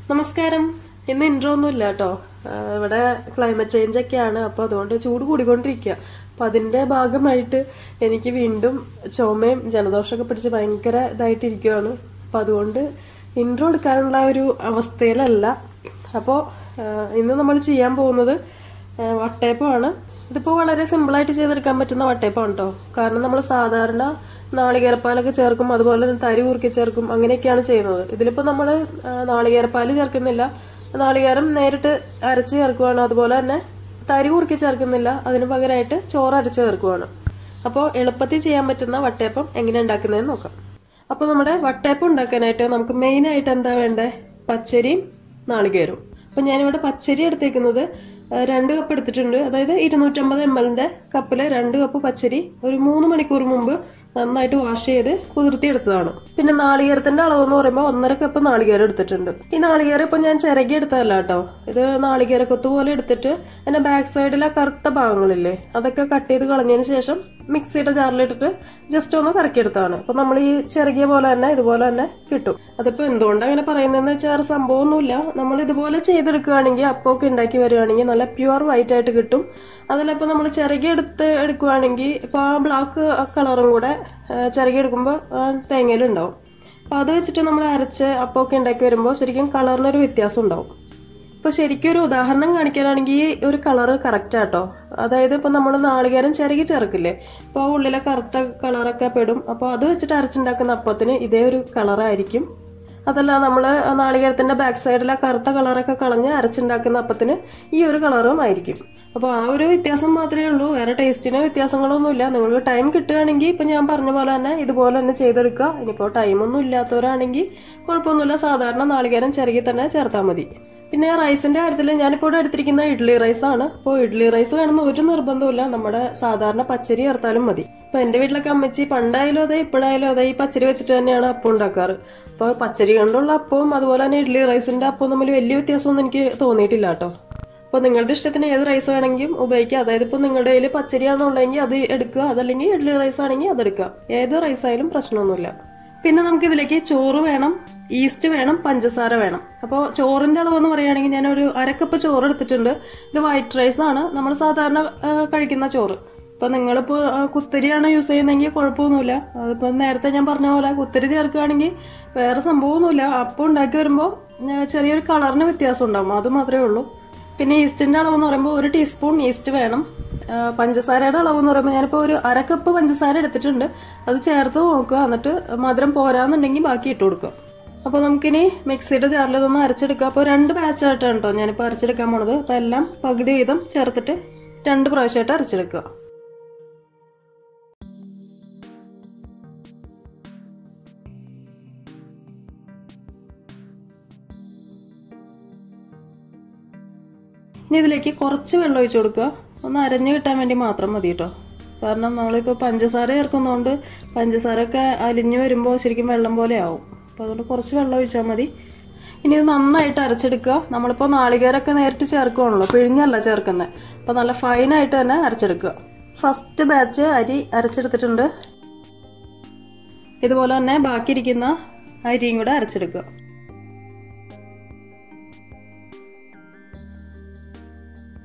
നമസ്കാരം. ഇന്ന് ഇൻട്രോ ഒന്നുമില്ല കേട്ടോ. ഇവിടെ ക്ലൈമറ്റ് ചേഞ്ച് ഒക്കെയാണ്, അപ്പൊ അതുകൊണ്ട് ചൂട് കൂടിക്കൊണ്ടിരിക്കുക. അപ്പൊ അതിന്റെ ഭാഗമായിട്ട് എനിക്ക് വീണ്ടും ചുമയും ജലദോഷമൊക്കെ പിടിച്ച് ഭയങ്കര ഇതായിട്ടിരിക്കുകയാണ്. അപ്പൊ അതുകൊണ്ട് ഇൻട്രോ എടുക്കാനുള്ള ഒരു അവസ്ഥയിലല്ല. അപ്പോൾ ഇന്ന് നമ്മൾ ചെയ്യാൻ പോകുന്നത് വട്ടയപ്പമാണ്. ഇതിപ്പോ വളരെ സിമ്പിളായിട്ട് ചെയ്തെടുക്കാൻ പറ്റുന്ന വട്ടയപ്പമാണ് കേട്ടോ. കാരണം നമ്മൾ സാധാരണ നാളികേരപ്പാലൊക്കെ ചേർക്കും, അതുപോലെ തന്നെ തരി കുറുക്കി ചേർക്കും, അങ്ങനെയൊക്കെയാണ് ചെയ്യുന്നത്. ഇതിലിപ്പോ നമ്മൾ നാളികേരപ്പാല് ചേർക്കുന്നില്ല, നാളികേരം നേരിട്ട് അരച്ച് ചേർക്കുവാണ്. അതുപോലെ തന്നെ തരി കുറുക്കി ചേർക്കുന്നില്ല, അതിന് പകരമായിട്ട് ചോറ് അരച്ച് ചേർക്കുവാണ്. അപ്പോൾ എളുപ്പത്തിൽ ചെയ്യാൻ പറ്റുന്ന വട്ടയപ്പം എങ്ങനെ ഉണ്ടാക്കുന്നതെന്ന് നോക്കാം. അപ്പൊ നമ്മുടെ വട്ടയപ്പം ഉണ്ടാക്കാനായിട്ട് നമുക്ക് മെയിൻ ആയിട്ട് എന്താ വേണ്ടേ? പച്ചരിയും നാളികേരവും. അപ്പൊ ഞാനിവിടെ പച്ചരി എടുത്തേക്കുന്നത് 2 കപ്പ് എടുത്തിട്ടുണ്ട്. അതായത് 250 ml കപ്പില് 2 കപ്പ് പച്ചരി ഒരു 3 മണിക്കൂർ മുമ്പ് നന്നായിട്ട് വാഷ് ചെയ്ത് കുതിർത്തി എടുത്തതാണ്. പിന്നെ നാളികേരത്തിന്റെ അളവ് എന്ന് പറയുമ്പോൾ 1.5 കപ്പ് നാളികേരം എടുത്തിട്ടുണ്ട്. ഈ നാളികേരം ഇപ്പൊ ഞാൻ ചിരകി എടുത്തതല്ല കേട്ടോ. ഇത് നാളികേരക്കൊത്ത് പോലെ എടുത്തിട്ട് അതിന്റെ ബാക്ക് സൈഡിലെ കറുത്ത ഭാഗങ്ങളില്ലേ, അതൊക്കെ കട്ട് ചെയ്ത് കളഞ്ഞതിന് ശേഷം മിക്സിയുടെ ജാറിലിട്ടിട്ട് ജസ്റ്റ് ഒന്ന് കറക്കിയെടുത്താണ്. അപ്പൊ നമ്മൾ ഈ ചിരകിയ പോലെ തന്നെ ഇതുപോലെ തന്നെ കിട്ടും. അതിപ്പോ എന്തുകൊണ്ട് അങ്ങനെ പറയുന്നതെന്ന് വെച്ചാൽ വേറെ സംഭവമൊന്നുമില്ല. നമ്മൾ ഇതുപോലെ ചെയ്തെടുക്കുകയാണെങ്കിൽ അപ്പമൊക്കെ ഉണ്ടാക്കി വരികയാണെങ്കിൽ നല്ല പ്യുവർ വൈറ്റ് ആയിട്ട് കിട്ടും. അതിലിപ്പോ നമ്മൾ ചിരകി എടുക്കുകയാണെങ്കിൽ ഇപ്പൊ ആ ബ്ലാക്ക് കളറും കൂടെ ചിരകി എടുക്കുമ്പോൾ തേങ്ങയിലുണ്ടാവും. അപ്പൊ അത് വെച്ചിട്ട് നമ്മൾ അരച്ച് അപ്പമൊക്കെ ഉണ്ടാക്കി വരുമ്പോൾ ശരിക്കും കളറിനൊരു വ്യത്യാസം ഉണ്ടാവും. ഇപ്പൊ ശരിക്കും ഒരു ഉദാഹരണം കാണിക്കാനാണെങ്കിൽ ഒരു കളറ് കറക്റ്റ് ആട്ടോ. അതായത് ഇപ്പൊ നമ്മൾ നാളികേരം ചിരകി ചേർക്കില്ലേ, അപ്പൊ ആ ഉള്ളിലെ കറുത്ത കളറൊക്കെ പെടും. അപ്പൊ അത് വെച്ചിട്ട് അരച്ചുണ്ടാക്കുന്ന അപ്പത്തിന് ഇതേ ഒരു കളറായിരിക്കും. അതല്ല നമ്മള് നാളികേരത്തിന്റെ ബാക്ക് സൈഡിലെ കറുത്ത കളറൊക്കെ കളഞ്ഞ് അരച്ചുണ്ടാക്കുന്ന അപ്പത്തിന് ഈ ഒരു കളറും ആയിരിക്കും. അപ്പൊ ആ ഒരു വ്യത്യാസം മാത്രമേ ഉള്ളൂ, വേറെ ടേസ്റ്റിന് വ്യത്യാസങ്ങളൊന്നുമില്ല. നിങ്ങൾക്ക് ടൈം കിട്ടുകയാണെങ്കിൽ ഇപ്പൊ ഞാൻ പറഞ്ഞ പോലെ തന്നെ ഇതുപോലെ തന്നെ ചെയ്തെടുക്കുക. ഇനിയിപ്പോ ടൈമൊന്നും ഇല്ലാത്തവരാണെങ്കിൽ കുഴപ്പമൊന്നുമില്ല, സാധാരണ നാളികേരം ചിരകി തന്നെ ചേർത്താൽ മതി. പിന്നെ റൈസിന്റെ കാര്യത്തിൽ ഞാനിപ്പോൾ ഇവിടെ എടുത്തിരിക്കുന്ന ഇഡ്ഡലി റൈസ് ആണ്. അപ്പോൾ ഇഡ്ഡലി റൈസ് വേണമെന്ന് ഒരു നിർബന്ധമില്ല, നമ്മുടെ സാധാരണ പച്ചരി ചേർത്താലും മതി. അപ്പൊ എന്റെ വീട്ടിലൊക്കെ അമ്മച്ചി പണ്ടായാലും അതെ ഇപ്പോഴായാലും അതെ ഈ പച്ചരി വെച്ചിട്ട് തന്നെയാണ് അപ്പം ഉണ്ടാക്കാറ്. അപ്പൊ പച്ചരി കൊണ്ടുള്ള അപ്പവും അതുപോലെ തന്നെ ഇഡ്ഡലി റൈസിന്റെ അപ്പവും തമ്മിൽ വലിയ വ്യത്യാസമൊന്നും എനിക്ക് തോന്നിയിട്ടില്ല കേട്ടോ. അപ്പൊ നിങ്ങളുടെ ഇഷ്ടത്തിന് ഏത് റൈസ് വേണമെങ്കിലും ഉപയോഗിക്കുക. അതായത് ഇപ്പൊ നിങ്ങളുടെ കയ്യിൽ പച്ചരിയാണുള്ളതെങ്കിൽ അത് എടുക്കുക, അതല്ലെങ്കിൽ ഇഡ്ഡലി റൈസ് ആണെങ്കിൽ അതെടുക്കുക. ഏത് റൈസ് ആയാലും പ്രശ്നമൊന്നുമില്ല. പിന്നെ നമുക്ക് ഇതിലേക്ക് ചോറ് വേണം, ഈസ്റ്റ് വേണം, പഞ്ചസാര വേണം. അപ്പോൾ ചോറിന്റെ അളവെന്ന് പറയുകയാണെങ്കിൽ ഞാൻ ഒരു 1/2 കപ്പ് ചോറ് എടുത്തിട്ടുണ്ട്. ഇത് വൈറ്റ് റൈസ് ആണ്, നമ്മൾ സാധാരണ കഴിക്കുന്ന ചോറ്. ഇപ്പൊ നിങ്ങളിപ്പോ കുത്തരിയാണ് യൂസ് ചെയ്യുന്നതെങ്കിൽ കുഴപ്പമൊന്നുമില്ല. അതിപ്പോ നേരത്തെ ഞാൻ പറഞ്ഞ പോലെ കുത്തരി ചേർക്കുകയാണെങ്കിൽ വേറെ സംഭവമൊന്നുമില്ല. അപ്പം ഉണ്ടാക്കി വരുമ്പോൾ ചെറിയൊരു കളറിന് വ്യത്യാസം ഉണ്ടാവും, അത് മാത്രമേ ഉള്ളൂ. പിന്നെ ഈസ്റ്റിന്റെ അളവെന്ന് പറയുമ്പോൾ 1 ടീസ്പൂൺ ഈസ്റ്റ് വേണം. പഞ്ചസാരയുടെ അളവെന്ന് പറയുമ്പോൾ ഞാനിപ്പോൾ ഒരു 1/2 കപ്പ് പഞ്ചസാര എടുത്തിട്ടുണ്ട്. അത് ചേർത്ത് നോക്കുക, എന്നിട്ട് മധുരം പോരാന്നുണ്ടെങ്കിൽ ബാക്കി ഇട്ട് കൊടുക്കുക. അപ്പോൾ നമുക്കിനി മിക്സിയുടെ ജാറിൽ ഇതൊന്ന് അരച്ചെടുക്കുക. അപ്പോൾ 2 ബാച്ചായിട്ടാണ് കേട്ടോ ഞാനിപ്പോൾ അരച്ചെടുക്കാൻ പോണത്. അപ്പോൾ എല്ലാം പകുതി വീതം ചേർത്തിട്ട് 2 പ്രാവശ്യമായിട്ട് അരച്ചെടുക്കുക. ഇനി ഇതിലേക്ക് കുറച്ച് വെള്ളം ഒഴിച്ചു കൊടുക്കുക. ഒന്ന് അരഞ്ഞു കിട്ടാൻ വേണ്ടി മാത്രം മതി കേട്ടോ. കാരണം നമ്മളിപ്പോൾ പഞ്ചസാര ചേർക്കുന്നതുകൊണ്ട് പഞ്ചസാരയൊക്കെ അലിഞ്ഞു വരുമ്പോൾ ശരിക്കും വെള്ളം പോലെ ആവും. അപ്പോൾ അതുകൊണ്ട് കുറച്ച് വെള്ളം ഒഴിച്ചാൽ മതി. ഇനി ഇത് നന്നായിട്ട് അരച്ചെടുക്കുക. നമ്മളിപ്പോൾ നാളികേരമൊക്കെ നേരിട്ട് ചേർക്കുകയാണല്ലോ, പിഴിഞ്ഞല്ല ചേർക്കുന്നത്. അപ്പോൾ നല്ല ഫൈനായിട്ട് തന്നെ അരച്ചെടുക്കുക. ഫസ്റ്റ് ബാച്ച് അരി അരച്ചെടുത്തിട്ടുണ്ട്. ഇതുപോലെ തന്നെ ബാക്കിയിരിക്കുന്ന അരിയും കൂടെ അരച്ചെടുക്കുക.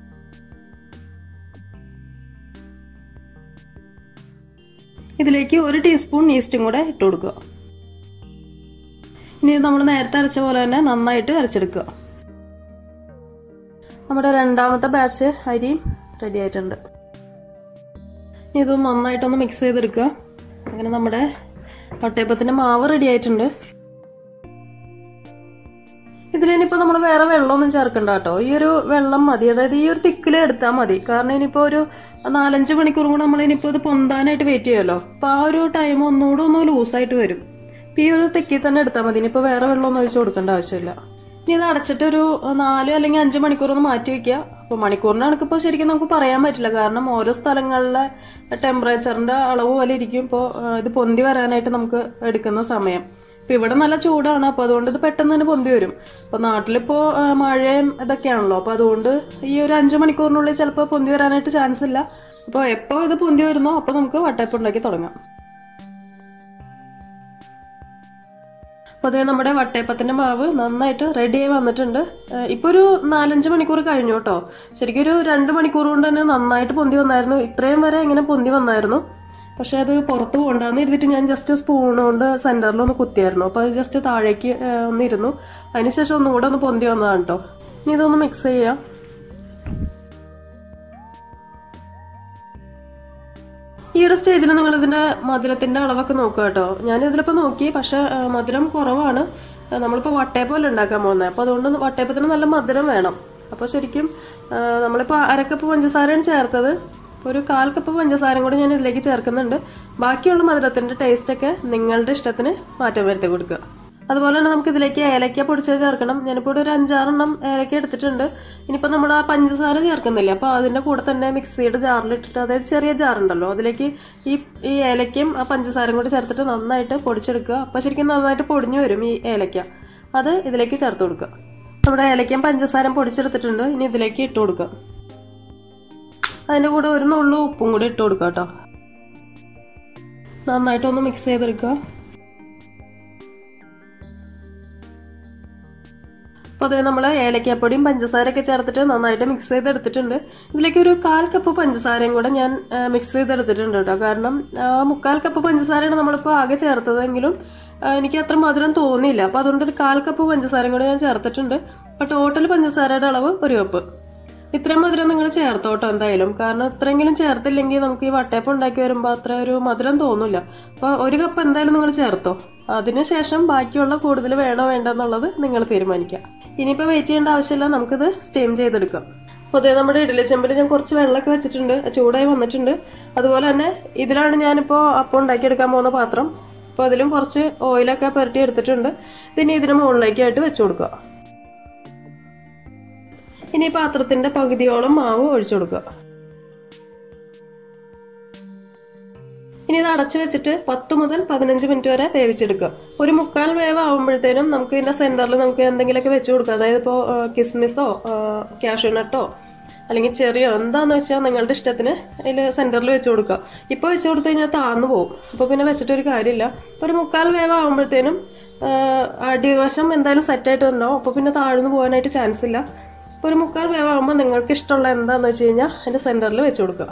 ഇതിലേക്ക് 1 ടീസ്പൂൺ ഈസ്റ്റും കൂടെ ഇട്ട് കൊടുക്കുക. ഇനി നമ്മൾ നേരത്തെ അരച്ച പോലെ തന്നെ നന്നായിട്ട് അരച്ചെടുക്കുക. നമ്മുടെ രണ്ടാമത്തെ ബാച്ച് അരി റെഡി ആയിട്ടുണ്ട്. ഇനി ഇത് നന്നായിട്ടൊന്ന് മിക്സ് ചെയ്തെടുക്കുക. അങ്ങനെ നമ്മുടെ വട്ടയപ്പത്തിന്റെ മാവ് റെഡി ആയിട്ടുണ്ട്. ഇതിലിനിപ്പോ നമ്മൾ വേറെ വെള്ളമൊന്നും ചേർക്കണ്ട കേട്ടോ. ഈ ഒരു വെള്ളം മതി, അതായത് ഈ ഒരു തിക്കിൽ എടുത്താൽ മതി. കാരണം ഇനിയിപ്പോ ഒരു 4-5 മണിക്കൂർ കൂടെ നമ്മൾ ഇനിയിപ്പോ ഇത് പൊന്താനായിട്ട് വെയിറ്റ് ചെയ്യുമല്ലോ. അപ്പൊ ആ ഒരു ടൈം ഒന്നുകൂടെ ഒന്ന് ലൂസായിട്ട് വരും. ഈ ഒരു തിക്കിൽ തന്നെ എടുത്താൽ മതി. ഇനിയിപ്പോ വേറെ വെള്ളമൊന്നും ഒഴിച്ചു കൊടുക്കേണ്ട ആവശ്യമില്ല. ഇനി ഇത് അടച്ചിട്ട് ഒരു 4 അല്ലെങ്കിൽ 5 മണിക്കൂർ ഒന്ന് മാറ്റി വെക്കുക. അപ്പൊ മണിക്കൂറിന് കണക്കിപ്പോ ശരിക്കും നമുക്ക് പറയാൻ പറ്റില്ല, കാരണം ഓരോ സ്ഥലങ്ങളിലെ ടെമ്പറേച്ചറിന്റെ അളവ് പോലെ ഇരിക്കും. ഇപ്പോൾ ഇത് പൊന്തി വരാനായിട്ട് നമുക്ക് എടുക്കുന്ന സമയം. ഇപ്പൊ ഇവിടെ നല്ല ചൂടാണ്, അപ്പൊ അതുകൊണ്ട് ഇത് പെട്ടെന്ന് തന്നെ പൊന്തി വരും. അപ്പൊ നാട്ടിലിപ്പോ മഴയും ഇതൊക്കെയാണല്ലോ, അപ്പൊ അതുകൊണ്ട് ഈ ഒരു 5 മണിക്കൂറിനുള്ളിൽ ചിലപ്പോൾ പൊന്തി വരാനായിട്ട് ചാൻസ് ഇല്ല. അപ്പൊ എപ്പോ ഇത് പൊന്തി വരുന്നോ അപ്പൊ നമുക്ക് വട്ടയപ്പം ഉണ്ടാക്കി തുടങ്ങാം. അപ്പോൾ അതേ നമ്മുടെ വട്ടയപ്പത്തിന്റെ മാവ് നന്നായിട്ട് റെഡിയായി വന്നിട്ടുണ്ട്. ഇപ്പൊ ഒരു 4-5 മണിക്കൂർ കഴിഞ്ഞു കേട്ടോ. ശരിക്കും ഒരു 2 മണിക്കൂർ കൊണ്ട് തന്നെ നന്നായിട്ട് പൊന്തി വന്നായിരുന്നു. ഇത്രയും വരെ ഇങ്ങനെ പൊന്തി വന്നായിരുന്നു. പക്ഷെ അത് പുറത്ത് പോകണ്ടെന്ന് ഇരുന്നിട്ട് ഞാൻ ജസ്റ്റ് സ്പൂൺ കൊണ്ട് സെന്ററിലൊന്ന് കുത്തിയായിരുന്നു. അപ്പൊ അത് ജസ്റ്റ് താഴേക്ക് ഒന്നിരുന്നു. അതിനുശേഷം ഒന്നും കൂടെ ഒന്ന് പൊന്തി വന്നതാണ് കേട്ടോ. ഇനി ഇതൊന്ന് മിക്സ് ചെയ്യാം. ഈ ഒരു സ്റ്റേജിൽ നിങ്ങൾ ഇതിന്റെ മധുരത്തിന്റെ അളവൊക്കെ നോക്കുക കേട്ടോ. ഞാൻ ഇതിലിപ്പോ നോക്കി, പക്ഷെ മധുരം കുറവാണ്. നമ്മളിപ്പോ വട്ടയപ്പമല്ല ഉണ്ടാക്കാൻ പോകുന്നത്. അപ്പൊ അതുകൊണ്ട് വട്ടയപ്പത്തിന് നല്ല മധുരം വേണം. അപ്പൊ ശരിക്കും നമ്മളിപ്പോ 1/2 കപ്പ് പഞ്ചസാരയാണ് ചേർത്തത്. ഒരു 1/4 കപ്പ് പഞ്ചസാരയും കൂടി ഞാൻ ഇതിലേക്ക് ചേർക്കുന്നുണ്ട്. ബാക്കിയുള്ള മധുരത്തിന്റെ ടേസ്റ്റ് ഒക്കെ നിങ്ങളുടെ ഇഷ്ടത്തിന് മാറ്റം വരുത്തി കൊടുക്കുക. അതുപോലെ തന്നെ നമുക്ക് ഇതിലേക്ക് ഏലക്ക പൊടിച്ചത് ചേർക്കണം. ഞാനിപ്പോൾ ഒരു 5-6 ഏലക്ക എടുത്തിട്ടുണ്ട്. ഇനിയിപ്പോൾ നമ്മൾ ആ പഞ്ചസാര ചേർക്കുന്നില്ല, അപ്പോൾ അതിന്റെ കൂടെ തന്നെ മിക്സിയുടെ ജാറിലിട്ടിട്ട്, അതായത് ചെറിയ ജാറുണ്ടല്ലോ, അതിലേക്ക് ഈ ഏലക്കയും ആ പഞ്ചസാരയും കൂടി ചേർത്തിട്ട് നന്നായിട്ട് പൊടിച്ചെടുക്കുക. അപ്പോൾ ശരിക്കും നന്നായിട്ട് പൊടിഞ്ഞു വരും ഈ ഏലക്ക. അത് ഇതിലേക്ക് ചേർത്ത് കൊടുക്കുക. നമ്മുടെ ഏലക്കയും പഞ്ചസാരയും പൊടിച്ചെടുത്തിട്ടുണ്ട്. ഇനി ഇതിലേക്ക് ഇട്ട് കൊടുക്കുക. അതിന്റെ കൂടെ ഒരു നുള്ളു ഉപ്പും കൂടി ഇട്ട് കൊടുക്കുക കേട്ടോ. നന്നായിട്ടൊന്ന് മിക്സ് ചെയ്തെടുക്കുക. അപ്പോൾ അത് നമ്മൾ ഏലക്കാപ്പൊടിയും പഞ്ചസാരയൊക്കെ ചേർത്തിട്ട് നന്നായിട്ട് മിക്സ് ചെയ്തെടുത്തിട്ടുണ്ട്. ഇതിലേക്ക് ഒരു 1/4 കപ്പ് പഞ്ചസാരയും കൂടെ ഞാൻ മിക്സ് ചെയ്തെടുത്തിട്ടുണ്ട് കേട്ടോ. കാരണം 3/4 കപ്പ് പഞ്ചസാരയാണ് നമ്മളിപ്പോൾ ആകെ ചേർത്തതെങ്കിലും എനിക്ക് അത്ര മധുരം തോന്നിയില്ല. അപ്പോൾ അതുകൊണ്ട് ഒരു 1/4 കപ്പ് പഞ്ചസാരയും കൂടെ ഞാൻ ചേർത്തിട്ടുണ്ട്. അപ്പോൾ ടോട്ടൽ പഞ്ചസാരയുടെ അളവ് 1 കപ്പ്. ഇത്രയും മധുരം നിങ്ങൾ ചേർത്തോട്ടോ എന്തായാലും. കാരണം ഇത്രയെങ്കിലും ചേർത്തില്ലെങ്കിൽ നമുക്ക് ഈ വട്ടയപ്പം ഉണ്ടാക്കി വരുമ്പോൾ അത്ര ഒരു മധുരം തോന്നില്ല. അപ്പോൾ 1 കപ്പ് എന്തായാലും നിങ്ങൾ ചേർത്തോ. അതിനുശേഷം ബാക്കിയുള്ള കൂടുതൽ വേണോ വേണ്ടെന്നുള്ളത് നിങ്ങൾ തീരുമാനിക്കാം. ഇനിയിപ്പോൾ വെയിറ്റ് ചെയ്യേണ്ട ആവശ്യമില്ല, നമുക്കിത് സ്റ്റീം ചെയ്തെടുക്കാം. അപ്പോൾ അതേ നമ്മുടെ ഇഡ്ഡലി ചെമ്പിൽ ഞാൻ കുറച്ച് വെള്ളമൊക്കെ വെച്ചിട്ടുണ്ട്. ചൂടായി വന്നിട്ടുണ്ട്. അതുപോലെ തന്നെ ഇതിലാണ് ഞാനിപ്പോൾ അപ്പം ഉണ്ടാക്കിയെടുക്കാൻ പോകുന്ന പാത്രം. അപ്പോൾ അതിലും കുറച്ച് ഓയിലൊക്കെ പുരട്ടി എടുത്തിട്ടുണ്ട്. ഇനി ഇതിന് മുകളിലേക്കായിട്ട് വെച്ചു കൊടുക്കുക. ഇനി പാത്രത്തിന്റെ പകുതിയോളം മാവ് ഒഴിച്ചു കൊടുക്കുക. ഇനി ഇത് അടച്ചു വെച്ചിട്ട് 10 മുതൽ 15 മിനിറ്റ് വരെ വേവിച്ചെടുക്കുക. ഒരു 1/4 വേവ് ആവുമ്പോഴത്തേനും നമുക്ക് ഇതിന്റെ സെന്ററിൽ നമുക്ക് എന്തെങ്കിലുമൊക്കെ വെച്ചു കൊടുക്കുക. അതായത് ഇപ്പോൾ കിസ്മിസോ കാഷ്യൂനട്ടോ അല്ലെങ്കിൽ ചെറിയോ എന്താന്ന് വെച്ചാൽ നിങ്ങളുടെ ഇഷ്ടത്തിന് അതിൽ സെന്ററിൽ വെച്ചു കൊടുക്കുക. ഇപ്പോൾ വെച്ചു കൊടുത്തു കഴിഞ്ഞാൽ താഴ്ന്നു പോകും. അപ്പോൾ പിന്നെ വെച്ചിട്ടൊരു കാര്യമില്ല. ഒരു 1/4 വേവ് ആവുമ്പോഴത്തേനും അടിവശം എന്തായാലും സെറ്റായിട്ട് ഉണ്ടാവും. അപ്പോൾ പിന്നെ താഴ്ന്നു പോകാനായിട്ട് ചാൻസ് ഇല്ല. ഒരു 1/4 വേവാകുമ്പോൾ നിങ്ങൾക്ക് ഇഷ്ടമുള്ള എന്താന്ന് വെച്ച് കഴിഞ്ഞാൽ അതിന്റെ സെന്ററിൽ വെച്ച് കൊടുക്കുക.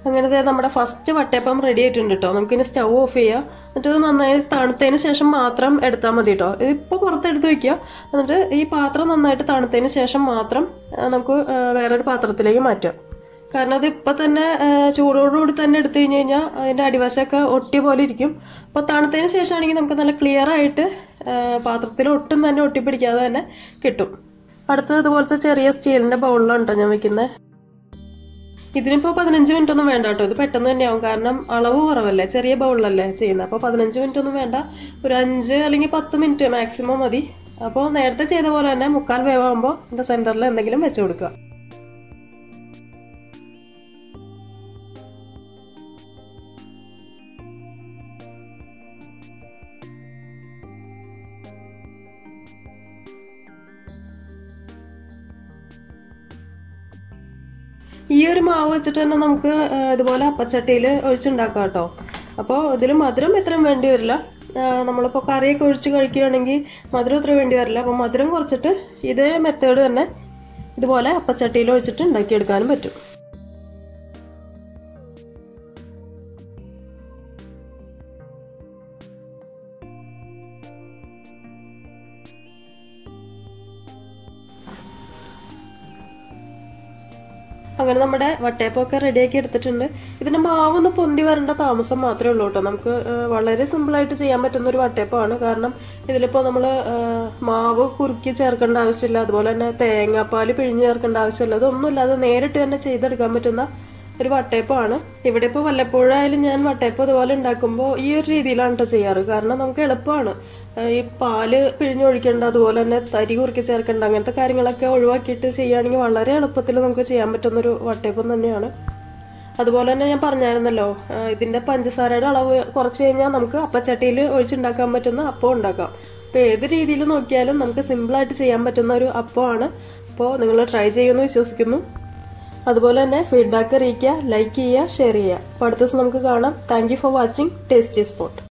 അങ്ങനത്തെ നമ്മുടെ ഫസ്റ്റ് വട്ടയപ്പം റെഡി ആയിട്ടുണ്ട് കേട്ടോ. നമുക്കിനി സ്റ്റൗ ഓഫ് ചെയ്യാം. എന്നിട്ട് ഇത് നന്നായി തണുത്തതിന് ശേഷം മാത്രം എടുത്താൽ മതി കേട്ടോ. ഇതിപ്പോൾ പുറത്തെടുത്ത് വെക്കുക. എന്നിട്ട് ഈ പാത്രം നന്നായിട്ട് തണുത്തതിന് ശേഷം മാത്രം നമുക്ക് വേറൊരു പാത്രത്തിലേക്ക് മാറ്റാം. കാരണം അത് ഇപ്പം തന്നെ ചൂടോടുകൂടി തന്നെ എടുത്തു കഴിഞ്ഞ് കഴിഞ്ഞാൽ അതിൻ്റെ അടിവശമൊക്കെ ഒട്ടിയ പോലെ ഇരിക്കും. അപ്പോൾ തണുത്തതിന് ശേഷമാണെങ്കിൽ നമുക്ക് നല്ല ക്ലിയർ ആയിട്ട് പാത്രത്തിൽ ഒട്ടും തന്നെ ഒട്ടിപ്പിടിക്കാതെ തന്നെ കിട്ടും. അടുത്തത് ഇതുപോലത്തെ ചെറിയ സ്റ്റീലിൻ്റെ ബൗളിലാണ് കേട്ടോ ഞാൻ വെക്കുന്നത്. ഇതിനിപ്പോൾ 15 മിനിറ്റ് ഒന്നും വേണ്ട കേട്ടോ. ഇത് പെട്ടെന്ന് തന്നെയാവും. കാരണം അളവ് കുറവല്ലേ, ചെറിയ ബൗളിലല്ലേ ചെയ്യുന്നത്. അപ്പോൾ 15 മിനിറ്റ് ഒന്നും വേണ്ട. ഒരു 5 അല്ലെങ്കിൽ 10 മിനിറ്റ് മാക്സിമം മതി. അപ്പോൾ നേരത്തെ ചെയ്ത പോലെ തന്നെ 1/4 വേവാകുമ്പോൾ എൻ്റെ സെൻറ്ററിൽ എന്തെങ്കിലും വെച്ച് കൊടുക്കുക. ഈ ഒരു മാവ് വെച്ചിട്ട് തന്നെ നമുക്ക് ഇതുപോലെ അപ്പച്ചട്ടിയിൽ ഒഴിച്ചുണ്ടാക്കാം കേട്ടോ. അപ്പോൾ ഇതിൽ മധുരം ഇത്രയും വേണ്ടി വരില്ല. നമ്മളിപ്പോൾ കറിയൊക്കെ ഒഴിച്ച് കഴിക്കുകയാണെങ്കിൽ മധുരം ഇത്ര വേണ്ടി വരില്ല. അപ്പോൾ മധുരം കുറച്ചിട്ട് ഇതേ മെത്തേഡ് തന്നെ ഇതുപോലെ അപ്പച്ചട്ടിയിൽ ഒഴിച്ചിട്ട് ഉണ്ടാക്കിയെടുക്കാനും പറ്റും. അങ്ങനെ നമ്മുടെ വട്ടയപ്പമൊക്കെ റെഡിയാക്കി എടുത്തിട്ടുണ്ട്. ഇതിന്റെ മാവൊന്ന് പൊന്തി വരേണ്ട താമസം മാത്രമേ ഉള്ളൂ കേട്ടോ. നമുക്ക് വളരെ സിമ്പിളായിട്ട് ചെയ്യാൻ പറ്റുന്ന ഒരു വട്ടയപ്പമാണ്. കാരണം ഇതിലിപ്പോൾ നമ്മൾ മാവ് കുറുക്കി ചേർക്കേണ്ട ആവശ്യമില്ല. അതുപോലെ തന്നെ തേങ്ങാപ്പാൽ പിഴിഞ്ഞ് ചേർക്കേണ്ട ആവശ്യമില്ല. അതൊന്നുമില്ലാതെ നേരിട്ട് തന്നെ ചെയ്തെടുക്കാൻ പറ്റുന്ന ഒരു വട്ടയപ്പമാണ്. ഇവിടെ ഇപ്പോൾ വല്ലപ്പോഴായാലും ഞാൻ വട്ടയപ്പം ഇതുപോലെ ഉണ്ടാക്കുമ്പോൾ ഈ ഒരു രീതിയിലാണ് കേട്ടോ ചെയ്യാറ്. കാരണം നമുക്ക് എളുപ്പമാണ്. ഈ പാല് പിഴിഞ്ഞൊഴിക്കേണ്ട, അതുപോലെ തന്നെ തരി കുറുക്കി ചേർക്കേണ്ട, അങ്ങനത്തെ കാര്യങ്ങളൊക്കെ ഒഴിവാക്കിയിട്ട് ചെയ്യുകയാണെങ്കിൽ വളരെ എളുപ്പത്തിൽ നമുക്ക് ചെയ്യാൻ പറ്റുന്നൊരു വട്ടയപ്പം തന്നെയാണ്. അതുപോലെ തന്നെ ഞാൻ പറഞ്ഞായിരുന്നല്ലോ, ഇതിന്റെ പഞ്ചസാരയുടെ അളവ് കുറച്ച് കഴിഞ്ഞാൽ നമുക്ക് അപ്പച്ചട്ടിയിൽ ഒഴിച്ചുണ്ടാക്കാൻ പറ്റുന്ന അപ്പം ഉണ്ടാക്കാം. അപ്പോൾ ഏത് രീതിയിൽ നോക്കിയാലും നമുക്ക് സിമ്പിളായിട്ട് ചെയ്യാൻ പറ്റുന്ന ഒരു അപ്പമാണ്. അപ്പോൾ നിങ്ങൾ ട്രൈ ചെയ്യുമെന്ന് വിശ്വസിക്കുന്നു. അതുപോലെ തന്നെ ഫീഡ്ബാക്ക് അറിയിക്കുക, ലൈക്ക് ചെയ്യുക, ഷെയർ ചെയ്യുക. അപ്പോൾ അടുത്ത ദിവസം നമുക്ക് കാണാം. Thank you for watching tasty spot.